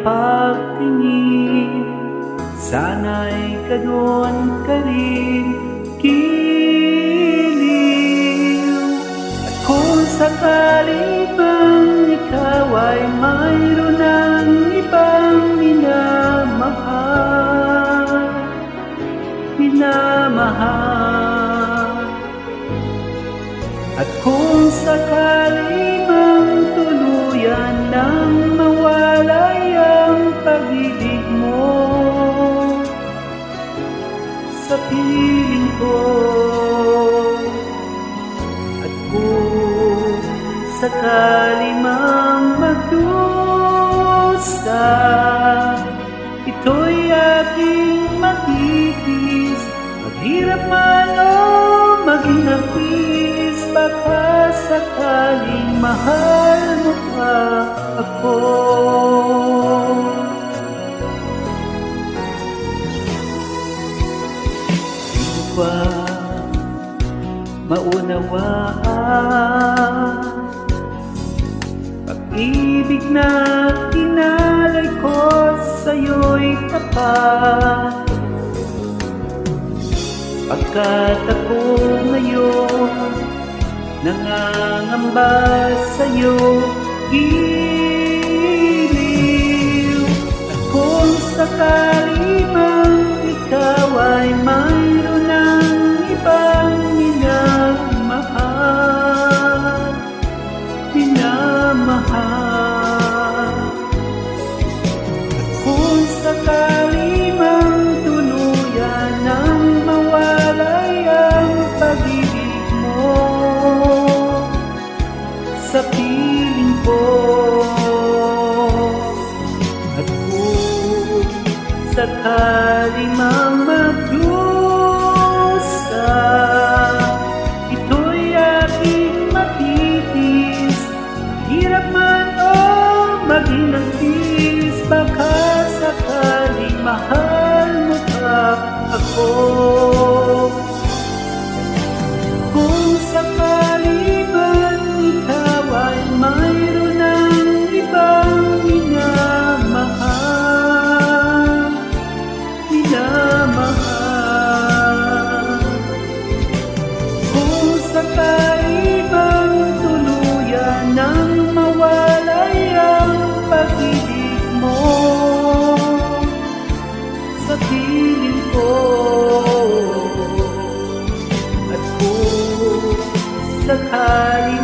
pagtingin, sana'y ganoon ka rin giliw. At kung sakali bang ikaw ay mayroon ng ibang minamahal, at kung sakali mang tuluyan nang mawalay ang pag-ibig mo sa piling ko, at kung sakali mang magdusa, ito'y aking matitis. Maghirap man o maging hapis, baka sakaling mahal mo pa ako. Di mo ba maunawaan pag-ibig na kinalay ko sa'yo'y tapat? Pagkat ako ngayon nangangamba sa'yo, giliw. At kung sakali mang ikaw ay mayroon ng ibang minamahal, at kung sakali mang tuluyan ng mawalay ang pag-ibig mo sa piling ko, at kung sakali mang magdusa, ito'y aking matitis. Hirap man o maging nagtis, baka sakaling mahal mo pa ako. Kung sakali man ikaw ay mayroon ng ibang minamahal, kung sakali bang tuluyan nang mawalay ang pag-ibig mo sa piling ko, at kung sakali